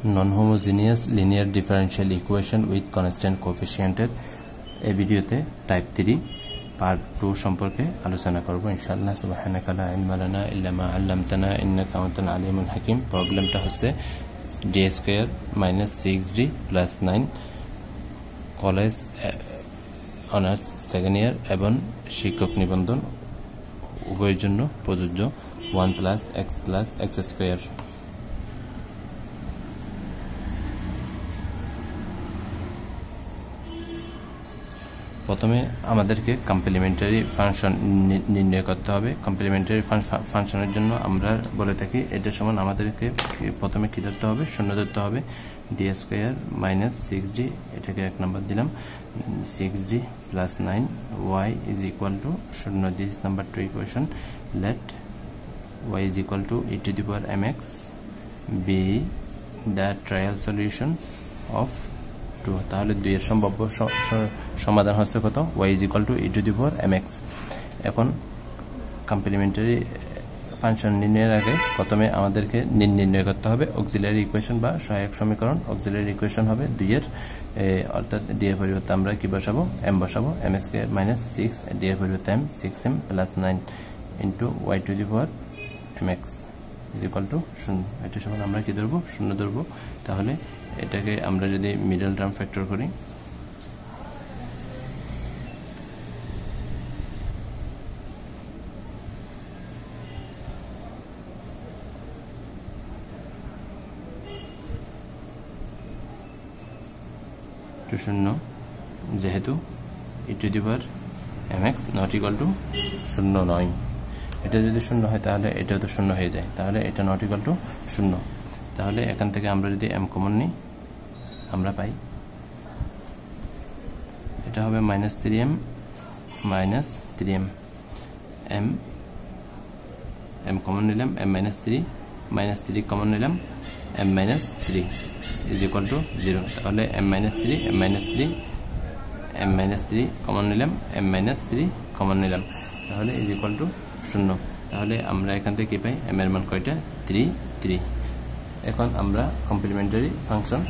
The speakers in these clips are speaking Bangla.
non-homogeneous linear differential equation with constant coefficient এর এই ভিডিওতে টাইপ 3 পার্ট 2 সম্পর্কে আলোচনা করব ইনশাআল্লাহ। সুবহানাকা লা ইলমা লানা ইল্লা মা আল্লামতানা ইন্নাকা আনতাল আলিমুল হাকিম। প্রবলেমটা হচ্ছে d square minus 6d plus 9 college honours second year এবং শিক্ষক নিবন্ধন উভয়ের জন্য প্রযোজ্য 1 প্লাস x স্কয়ার। প্রথমে আমাদেরকে কমপ্লিমেন্টারি ফাংশন নির্ণয় করতে হবে। কমপ্লিমেন্টারি ফাংশনের জন্য আমরা বলে থাকি এটা সমান আমাদেরকে প্রথমে কি ধরতে হবে, শূন্য ধরতে হবে। d স্কয়ার মাইনাস 6d, এটাকে 1 নাম্বার দিলাম, 6d plus 9 y is equal to শূন্য। This number 2 equation. Let y is equal to e to the power mx be the trial solution of 2। তাহলে 2 এর সম্ভাব্য সমাধান হচ্ছে কত, y is equal to e to the power mx। এখন কমপ্লিমেন্টারি ফাংশন নির্ণয়ের আগে প্রথমে আমাদেরকে নির্ণয় করতে হবে অক্সিলারি ইকুয়েশন বা সহায়ক সমীকরণ। অক্সিলারি ইকুয়েশন হবে 2 এর, অর্থাৎ d এর পরিবর্তে আমরা কি বসাবো, m বসাবো। m স্কয়ার মাইনাস 6 d এর পরিবর্তে m 6m plus 9 into y two the power mx is equal to 0। এটা সমান আমরা কি ধরবো, শূন্য ধরবো। তাহলে এটাকে আমরা যদি মিডল টার্ম ফ্যাক্টর করি, শূন্য, যেহেতু e to the power mx not equal to শূন্য নয়। এটা যদি শূন্য হয় তাহলে এটাও তো শূন্য হয়ে যায়, তাহলে এটা নট ইকুয়াল টু শূন্য। তাহলে এখান থেকে আমরা যদি m কমন নিই আমরা পাই এটা হবে minus 3m minus 3m। m common নিলাম, m মাইনাস 3 মাইনাস 3 কমন নিলাম, m minus 3 is equal two 0। তাহলে m minus 3 m minus 3 m minus 3 common নিলাম, m মাইনাস 3 কমন নিলাম, তাহলে ইজ ইকুয়াল টু 0। তাহলে আমরা এখান থেকে কি পাই, m এর মান কয়টা, 3। এখন আমরা কমপ্লিমেন্টারি ফাংশন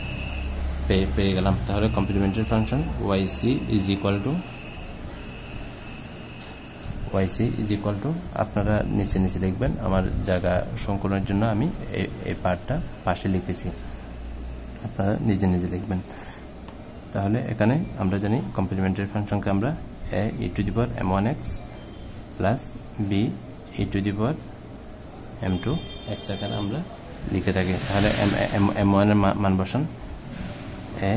পেয়ে গেলাম। তাহলে complimentary function yc is equal two আপনারা নিচে লিখবেন। আমার জায়গা সংকলনের জন্য আমি এই পার্টটা পাশে লিখেছি, আপনারা নিজে লিখবেন। তাহলে এখানে আমরা জানি কমপ্লিমেন্টারি ফাংশনকে আমরা a e to the power m1x plus b e to the power m2x এখানে আমরা লিখে থাকি। তাহলে m1 এর মান বসান, a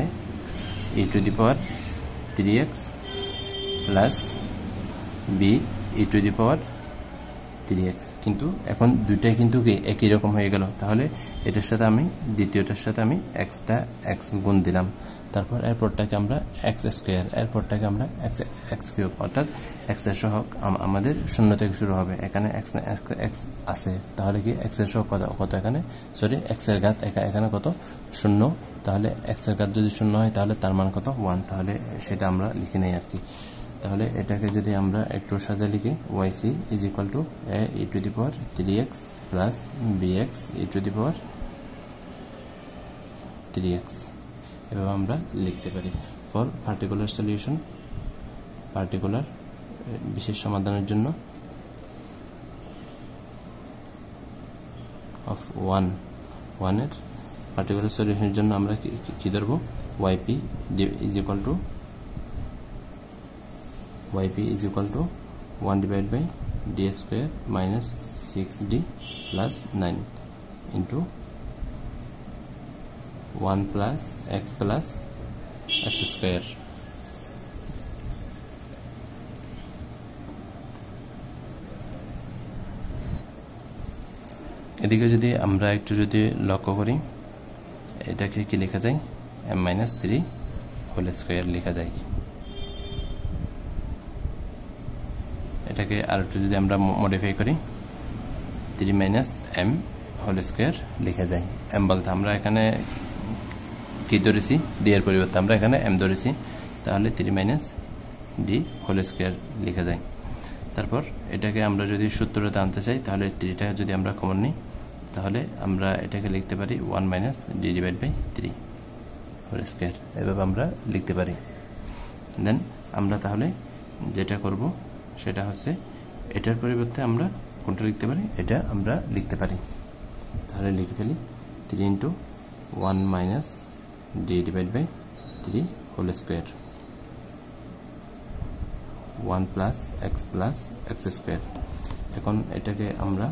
e to the power 3x plus b e to the power 3x। কিন্তু এখন দুইটাই কিন্তু একই রকম হয়ে গেল। তাহলে এটার সাথে আমি দ্বিতীয়টার সাথে আমি x গুণ দিলাম, তারপর এরপরটাকে আমরা x স্কয়ার, এরপরটাকে আমরা x কিউব, অর্থাৎ x এর সহগ আমাদের শূন্য থেকে শুরু হবে। এখানে x আছে, তাহলে কি x এর সহগ কত এখানে, সরি x এর ঘাত এখানে কত, 0। তাহলে x এর ঘাত যদি 0 হয় তাহলে তার মান কত, 1। তাহলে সেটা আমরা লিখে নেই আর কি। তাহলে এটাকে যদি আমরা একটু সাজা লিখি, yc is equal two a e to the power 3x plus bx e to the power 3x, এভাবে আমরা লিখতে পারি। ফর পার্টিকুলার সলিউশন, পার্টিকুলার বিশেষ সমাধানের জন্য অফ 1 এর পার্টিকুলার সলিউশনের জন্য আমরা কি ধরবো, yp is equal to 1 divide by d square minus 6d plus 9 into 1 plus x square. এদিকে যদি আমরা একটু যদি লক্ষ্য করি, এটাকে কি লেখা যায়, m মাইনাস 3 হোল স্কয়ার লেখা যায়। এটাকে আর একটু যদি আমরা মডিফাই করি, 3 মাইনাস m হোল স্কয়ার লেখা যায়। m বলতে আমরা এখানে কি ধরেছি, d এর পরিবর্তে আমরা এখানে m ধরেছি, তাহলে 3 মাইনাস d হোল স্কয়ার লেখা যায়। তারপর এটাকে আমরা যদি সূত্রতে আনতে চাই তাহলে 3টা যদি আমরা কমন নিই তাহলে আমরা এটাকে লিখতে পারি 1 minus D divide by 3 whole square, এভাবে আমরা লিখতে পারি। দেন আমরা তাহলে যেটা করব সেটা হচ্ছে এটার পরিবর্তে আমরা কোনটা লিখতে পারি, এটা আমরা লিখতে পারি। তাহলে লিখে ফেলি 3 into 1 minus D divide by 3 whole square 1 plus x square. এখন এটাকে আমরা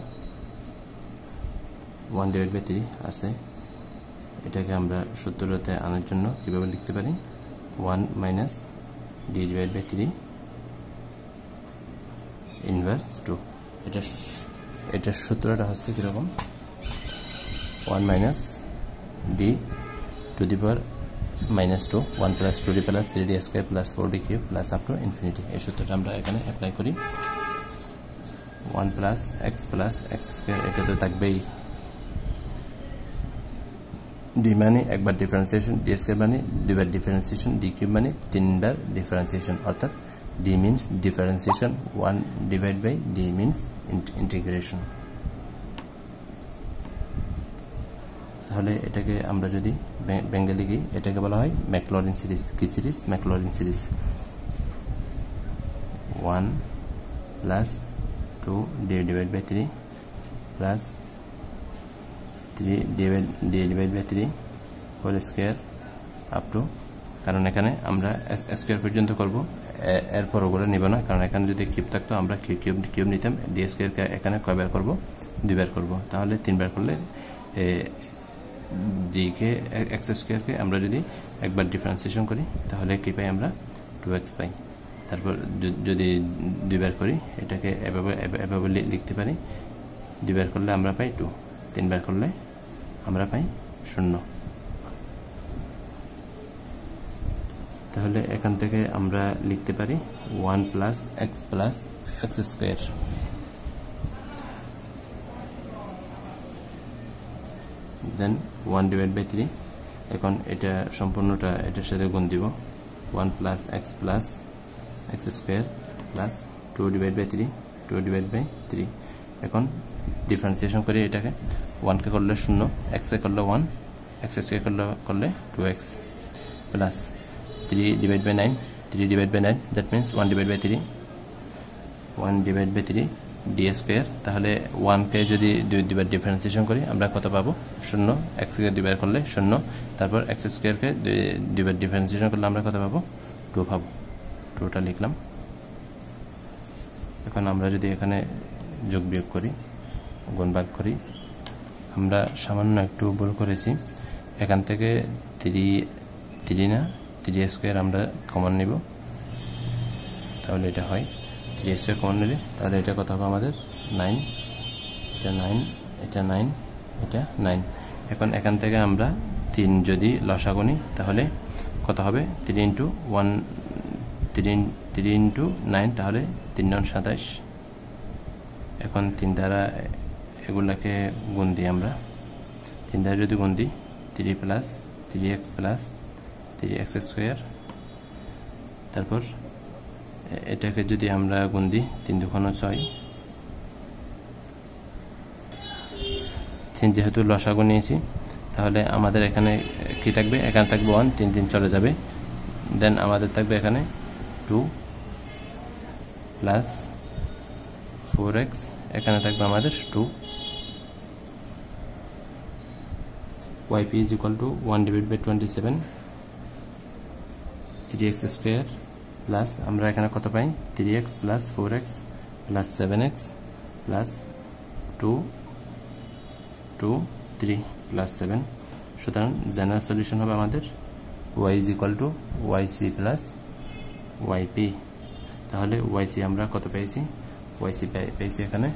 1 ডিভাইড বাই 3 আছে, এটাকে আমরা সূত্রতে আনার জন্য কিভাবে লিখতে পারি 1 minus D divide by 3 inverse 2। এটার সূত্রটা হচ্ছে কিরকম 1 minus D to the power minus 2 1 plus 2d plus 3d square plus 4d cube plus up to infinity. এই সূত্রটা আমরা এখানে অ্যাপ্লাই করি। 1 প্লাস এক্স স্কয়ার, এটা তো থাকবেই। ডি মানে একবার ডিফারেন্সিয়েশন, ডি স্কয়ার মানে দুইবার ডিফারেন্সিয়েশন, ডি কিউব মানে তিনবার ডিফারেন্সিয়েশন, অর্থাৎ D means differentiation, 1 divide by D means integration. তাহলে এটাকে আমরা যদি বেঙ্গলি লিখি, এটাকে বলা হয় ম্যাকলরিন সিরিজ। কি series? Maclaurin series. 1 plus 2 D divide by 3 plus 3 divide by 3 whole square up to, কারণ এখানে আমরা স্কয়ার পর্যন্ত করব, এরপর ওগুলো নিব না, কারণ এখানে যদি কিউব থাকতো আমরা কিউব নিতাম। ডি স্কয়ারকে এখানে কয়বার করব? 2 বার করব। তাহলে 3 বার করলে ডিকে এক্স স্কয়ারকে আমরা যদি একবার ডিফারেন্সিয়েশন করি তাহলে কি পাই? আমরা 2x পাই। তারপর যদি 2 বার করি এটাকে এভাবে লিখতে পারি, 2 বার করলে আমরা পাই 2, 3 বার করলে আমরা পাই 0। তাহলে এখান থেকে আমরা লিখতে পারি 1 plus x square. Then 1 divide by 3, এখন এটা সম্পূর্ণটা এটার সাথে গুণ দিব, 1 plus x square plus 2 divide by 3। এখন ডিফারেন্সিয়েশন করি এটাকে, 1 কে করলে 0, এক্স কে করলে 1, এক্স স্কয়ার করলে 2x plus 3 divide by 9, that means 1 divide by 3 D square. তাহলে 1 কে যদি 2 বার ডিফারেন্সিয়েশন করি আমরা কত পাবো? 0। এক্স কে 2 বার করলে 0, তারপর এক্স স্কয়ারকে 2 বার ডিফারেন্সিয়েশন করলে আমরা কত পাবো? 2 পাবো। 2টা লিখলাম। এখন আমরা যদি এখানে যোগ বিয়োগ করি, গুণ ভাগ করি, আমরা সামান্য একটু ভুল করেছি। এখান থেকে 3 না 3 স্কয়ার আমরা কমন নিব, তাহলে এটা হয় 3 স্কয়ার কমন নিলে তাহলে এটা কত হবে আমাদের? 9। এটা 9, এটা 9, এটা 9। এখন এখান থেকে আমরা 3 যদি লসাগু নিই তাহলে কত হবে? 3 ইন্টু 9, তাহলে 3 9 27। এখন 3 দ্বারা এগুলাকে গুণ দিই আমরা, 3 দ্বারা যদি গুণ দিই 3 plus 3x plus 3x square, তারপর এটাকে যদি আমরা গুণ দিই 3 2 6, 3 যেহেতু লসাগু নিয়েছি তাহলে আমাদের এখানে কি থাকবে? এখানে থাকবে 1, 3 3 চলে যাবে। দেন আমাদের থাকবে এখানে 2 প্লাস 4x, এখানে থাকবে আমাদের 2। yp is equal to 1 divided by 27 3x square plus আমরা এখানে কত পাই? 3x plus 4x plus 7x plus 2 3 plus 7। সুতরাং জেনারেল সলিউশন হবে আমাদের y is equal to yc plus yp। তাহলে yc আমরা কত পেয়েছি? yc পেয়েছি এখানে